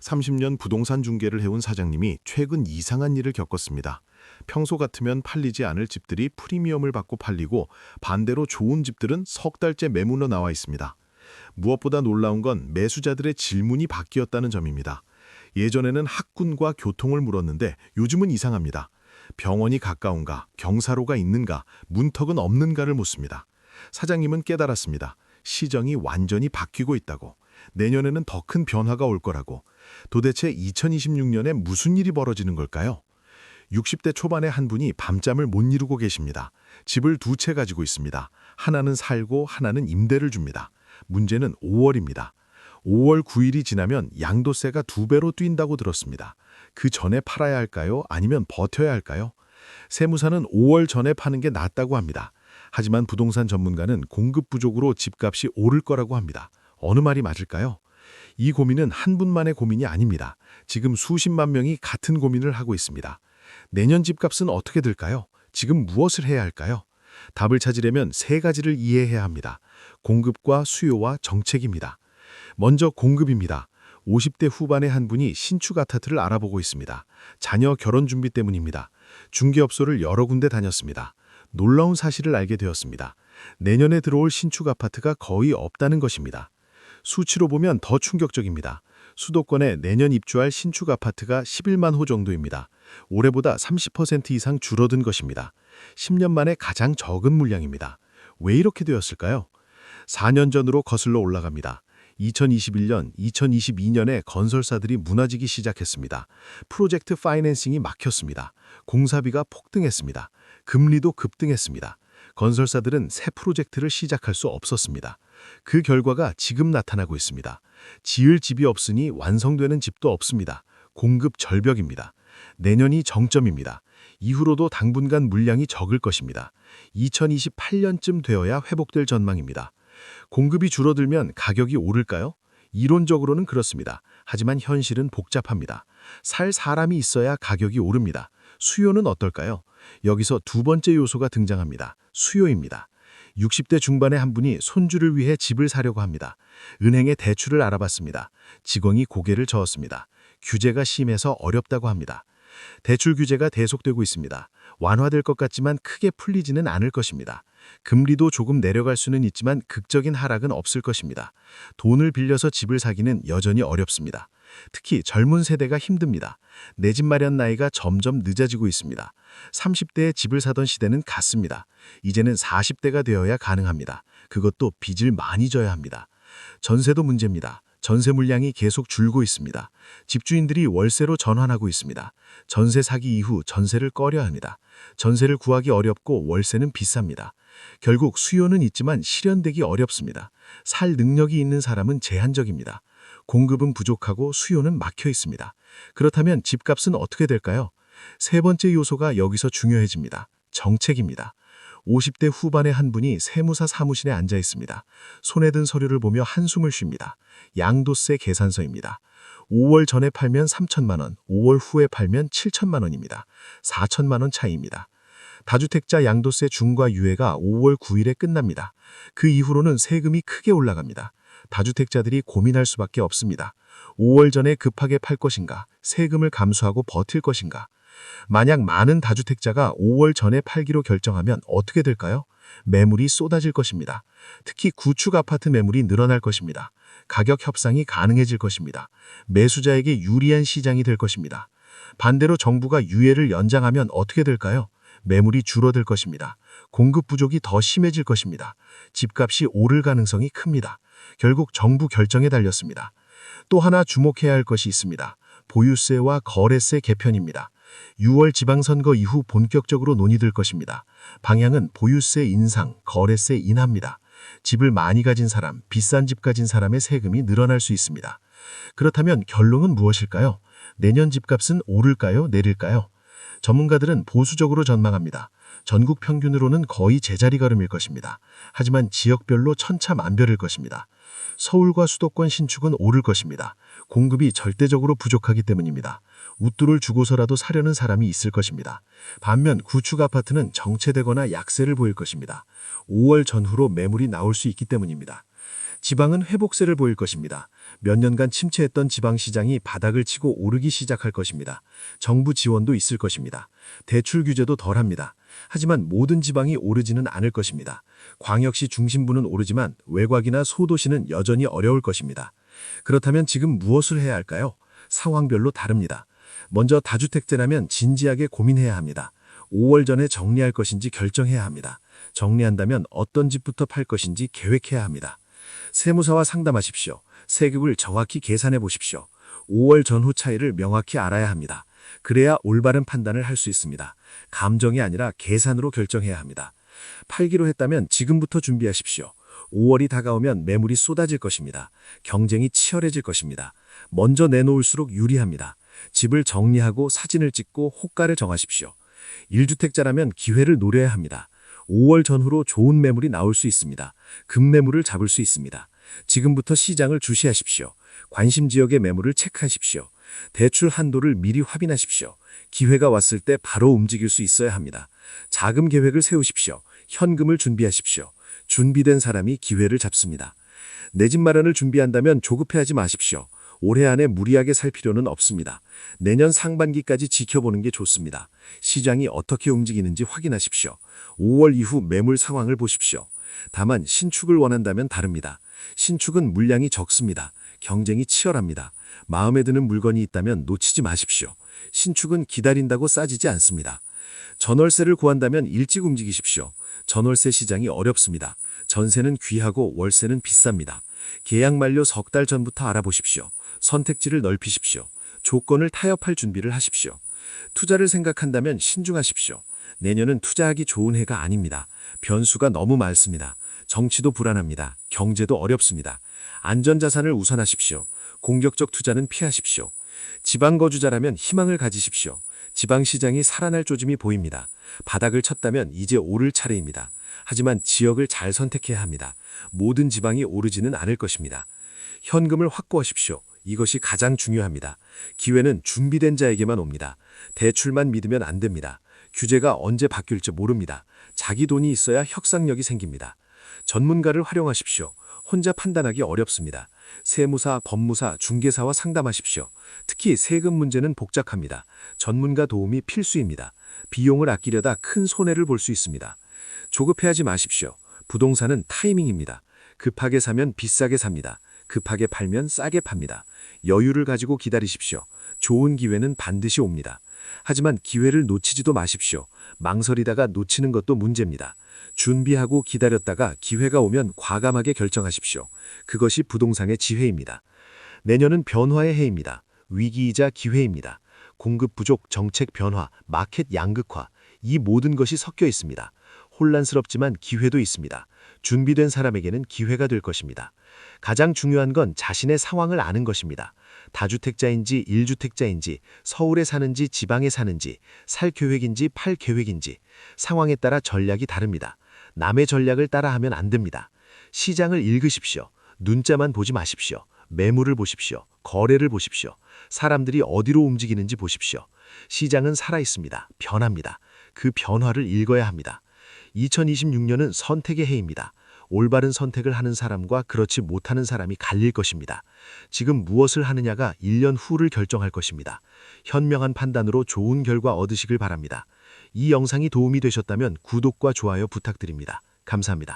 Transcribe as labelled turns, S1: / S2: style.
S1: 30년 부동산 중개를 해온 사장님이 최근 이상한 일을 겪었습니다. 평소 같으면 팔리지 않을 집들이 프리미엄을 받고 팔리고 반대로 좋은 집들은 석 달째 매물로 나와 있습니다. 무엇보다 놀라운 건 매수자들의 질문이 바뀌었다는 점입니다. 예전에는 학군과 교통을 물었는데 요즘은 이상합니다. 병원이 가까운가, 경사로가 있는가, 문턱은 없는가를 묻습니다. 사장님은 깨달았습니다. 시정이 완전히 바뀌고 있다고. 내년에는 더 큰 변화가 올 거라고. 도대체 2026년에 무슨 일이 벌어지는 걸까요? 60대 초반의 한 분이 밤잠을 못 이루고 계십니다. 집을 두 채 가지고 있습니다. 하나는 살고 하나는 임대를 줍니다. 문제는 5월입니다. 5월 9일이 지나면 양도세가 2배로 뛴다고 들었습니다. 그 전에 팔아야 할까요? 아니면 버텨야 할까요? 세무사는 5월 전에 파는 게 낫다고 합니다. 하지만 부동산 전문가는 공급 부족으로 집값이 오를 거라고 합니다. 어느 말이 맞을까요? 이 고민은 한 분만의 고민이 아닙니다. 지금 수십만 명이 같은 고민을 하고 있습니다. 내년 집값은 어떻게 될까요? 지금 무엇을 해야 할까요? 답을 찾으려면 세 가지를 이해해야 합니다. 공급과 수요와 정책입니다. 먼저 공급입니다. 50대 후반의 한 분이 신축 아파트를 알아보고 있습니다. 자녀 결혼 준비 때문입니다. 중개업소를 여러 군데 다녔습니다. 놀라운 사실을 알게 되었습니다. 내년에 들어올 신축 아파트가 거의 없다는 것입니다. 수치로 보면 더 충격적입니다. 수도권에 내년 입주할 신축 아파트가 11만 호 정도입니다. 올해보다 30% 이상 줄어든 것입니다. 10년 만에 가장 적은 물량입니다. 왜 이렇게 되었을까요? 4년 전으로 거슬러 올라갑니다. 2021년, 2022년에 건설사들이 무너지기 시작했습니다. 프로젝트 파이낸싱이 막혔습니다. 공사비가 폭등했습니다. 금리도 급등했습니다. 건설사들은 새 프로젝트를 시작할 수 없었습니다. 그 결과가 지금 나타나고 있습니다. 지을 집이 없으니 완성되는 집도 없습니다. 공급 절벽입니다. 내년이 정점입니다. 이후로도 당분간 물량이 적을 것입니다. 2028년쯤 되어야 회복될 전망입니다. 공급이 줄어들면 가격이 오를까요? 이론적으로는 그렇습니다. 하지만 현실은 복잡합니다. 살 사람이 있어야 가격이 오릅니다. 수요는 어떨까요? 여기서 두 번째 요소가 등장합니다. 수요입니다. 60대 중반의 한 분이 손주를 위해 집을 사려고 합니다. 은행에 대출을 알아봤습니다. 직원이 고개를 저었습니다. 규제가 심해서 어렵다고 합니다. 대출 규제가 계속되고 있습니다. 완화될 것 같지만 크게 풀리지는 않을 것입니다. 금리도 조금 내려갈 수는 있지만 극적인 하락은 없을 것입니다. 돈을 빌려서 집을 사기는 여전히 어렵습니다. 특히 젊은 세대가 힘듭니다. 내 집 마련 나이가 점점 늦어지고 있습니다. 30대에 집을 사던 시대는 갔습니다. 이제는 40대가 되어야 가능합니다. 그것도 빚을 많이 져야 합니다. 전세도 문제입니다. 전세 물량이 계속 줄고 있습니다. 집주인들이 월세로 전환하고 있습니다. 전세 사기 이후 전세를 꺼려 합니다. 전세를 구하기 어렵고 월세는 비쌉니다. 결국 수요는 있지만 실현되기 어렵습니다. 살 능력이 있는 사람은 제한적입니다. 공급은 부족하고 수요는 막혀 있습니다. 그렇다면 집값은 어떻게 될까요? 세 번째 요소가 여기서 중요해집니다. 정책입니다. 50대 후반의 한 분이 세무사 사무실에 앉아 있습니다. 손에 든 서류를 보며 한숨을 쉽니다. 양도세 계산서입니다. 5월 전에 팔면 3천만 원, 5월 후에 팔면 7천만 원입니다. 4천만 원 차이입니다. 다주택자 양도세 중과 유예가 5월 9일에 끝납니다. 그 이후로는 세금이 크게 올라갑니다. 다주택자들이 고민할 수밖에 없습니다. 5월 전에 급하게 팔 것인가, 세금을 감수하고 버틸 것인가. 만약 많은 다주택자가 5월 전에 팔기로 결정하면 어떻게 될까요? 매물이 쏟아질 것입니다. 특히 구축 아파트 매물이 늘어날 것입니다. 가격 협상이 가능해질 것입니다. 매수자에게 유리한 시장이 될 것입니다. 반대로 정부가 유예를 연장하면 어떻게 될까요? 매물이 줄어들 것입니다. 공급 부족이 더 심해질 것입니다. 집값이 오를 가능성이 큽니다. 결국 정부 결정에 달렸습니다. 또 하나 주목해야 할 것이 있습니다. 보유세와 거래세 개편입니다. 6월 지방선거 이후 본격적으로 논의될 것입니다. 방향은 보유세 인상, 거래세 인하입니다. 집을 많이 가진 사람, 비싼 집 가진 사람의 세금이 늘어날 수 있습니다. 그렇다면 결론은 무엇일까요? 내년 집값은 오를까요? 내릴까요? 전문가들은 보수적으로 전망합니다. 전국 평균으로는 거의 제자리 걸음일 것입니다. 하지만 지역별로 천차만별일 것입니다. 서울과 수도권 신축은 오를 것입니다. 공급이 절대적으로 부족하기 때문입니다. 웃돈을 주고서라도 사려는 사람이 있을 것입니다. 반면 구축 아파트는 정체되거나 약세를 보일 것입니다. 5월 전후로 매물이 나올 수 있기 때문입니다.
S2: 지방은 회복세를 보일 것입니다. 몇 년간 침체했던 지방시장이 바닥을 치고 오르기 시작할 것입니다. 정부 지원도 있을 것입니다. 대출 규제도 덜합니다. 하지만 모든 지방이 오르지는 않을 것입니다. 광역시 중심부는 오르지만 외곽이나 소도시는 여전히 어려울 것입니다. 그렇다면 지금 무엇을 해야 할까요? 상황별로 다릅니다. 먼저 다주택자라면 진지하게 고민해야 합니다. 5월 전에 정리할 것인지 결정해야 합니다. 정리한다면 어떤 집부터 팔 것인지 계획해야 합니다. 세무사와 상담하십시오. 세금을 정확히 계산해 보십시오. 5월 전후 차이를 명확히 알아야 합니다. 그래야 올바른 판단을 할 수 있습니다. 감정이 아니라 계산으로 결정해야 합니다. 팔기로 했다면 지금부터 준비하십시오. 5월이 다가오면 매물이 쏟아질 것입니다. 경쟁이 치열해질 것입니다. 먼저 내놓을수록 유리합니다. 집을 정리하고 사진을 찍고 호가를 정하십시오. 1주택자라면 기회를 노려야 합니다. 5월 전후로 좋은 매물이 나올 수 있습니다. 급매물을 잡을 수 있습니다. 지금부터 시장을 주시하십시오. 관심 지역의 매물을 체크하십시오. 대출 한도를 미리 확인하십시오. 기회가 왔을 때 바로 움직일 수 있어야 합니다. 자금 계획을 세우십시오. 현금을 준비하십시오. 준비된 사람이 기회를 잡습니다. 내 집 마련을 준비한다면 조급해하지 마십시오. 올해 안에 무리하게 살 필요는 없습니다. 내년 상반기까지 지켜보는 게 좋습니다. 시장이 어떻게 움직이는지 확인하십시오. 5월 이후 매물 상황을 보십시오. 다만 신축을 원한다면 다릅니다. 신축은 물량이 적습니다. 경쟁이 치열합니다. 마음에 드는 물건이 있다면 놓치지 마십시오. 신축은 기다린다고 싸지지 않습니다. 전월세를 구한다면 일찍 움직이십시오. 전월세 시장이 어렵습니다. 전세는 귀하고 월세는 비쌉니다. 계약 만료 석 달 전부터 알아보십시오. 선택지를 넓히십시오. 조건을 타협할 준비를 하십시오. 투자를 생각한다면 신중하십시오. 내년은 투자하기 좋은 해가 아닙니다. 변수가 너무 많습니다. 정치도 불안합니다. 경제도 어렵습니다. 안전자산을 우선하십시오. 공격적 투자는 피하십시오. 지방 거주자라면 희망을 가지십시오. 지방시장이 살아날 조짐이 보입니다. 바닥을 쳤다면 이제 오를 차례입니다. 하지만 지역을 잘 선택해야 합니다. 모든 지방이 오르지는 않을 것입니다. 현금을 확보하십시오. 이것이 가장 중요합니다. 기회는 준비된 자에게만 옵니다. 대출만 믿으면 안 됩니다. 규제가 언제 바뀔지 모릅니다. 자기 돈이 있어야 혁상력이 생깁니다. 전문가를 활용하십시오. 혼자 판단하기 어렵습니다. 세무사, 법무사, 중개사와 상담하십시오. 특히 세금 문제는 복잡합니다. 전문가 도움이 필수입니다. 비용을 아끼려다 큰 손해를 볼 수 있습니다. 조급해하지 마십시오. 부동산은 타이밍입니다. 급하게 사면 비싸게 삽니다. 급하게 팔면 싸게 팝니다. 여유를 가지고 기다리십시오. 좋은 기회는 반드시 옵니다. 하지만 기회를 놓치지도 마십시오. 망설이다가 놓치는 것도 문제입니다. 준비하고 기다렸다가 기회가 오면 과감하게 결정하십시오. 그것이 부동산의 지혜입니다. 내년은 변화의 해입니다. 위기이자 기회입니다. 공급 부족, 정책 변화, 마켓 양극화, 이 모든 것이 섞여 있습니다. 혼란스럽지만 기회도 있습니다. 준비된 사람에게는 기회가 될 것입니다. 가장 중요한 건 자신의 상황을 아는 것입니다. 다주택자인지 1주택자인지, 서울에 사는지 지방에 사는지, 살 계획인지 팔 계획인지, 상황에 따라 전략이 다릅니다. 남의 전략을 따라하면 안 됩니다. 시장을 읽으십시오. 눈자만 보지 마십시오. 매물을 보십시오. 거래를 보십시오. 사람들이 어디로 움직이는지 보십시오. 시장은 살아있습니다. 변합니다. 그 변화를 읽어야 합니다. 2026년은 선택의 해입니다. 올바른 선택을 하는 사람과 그렇지 못하는 사람이 갈릴 것입니다. 지금 무엇을 하느냐가 1년 후를 결정할 것입니다. 현명한 판단으로 좋은 결과 얻으시길 바랍니다. 이 영상이 도움이 되셨다면 구독과 좋아요 부탁드립니다. 감사합니다.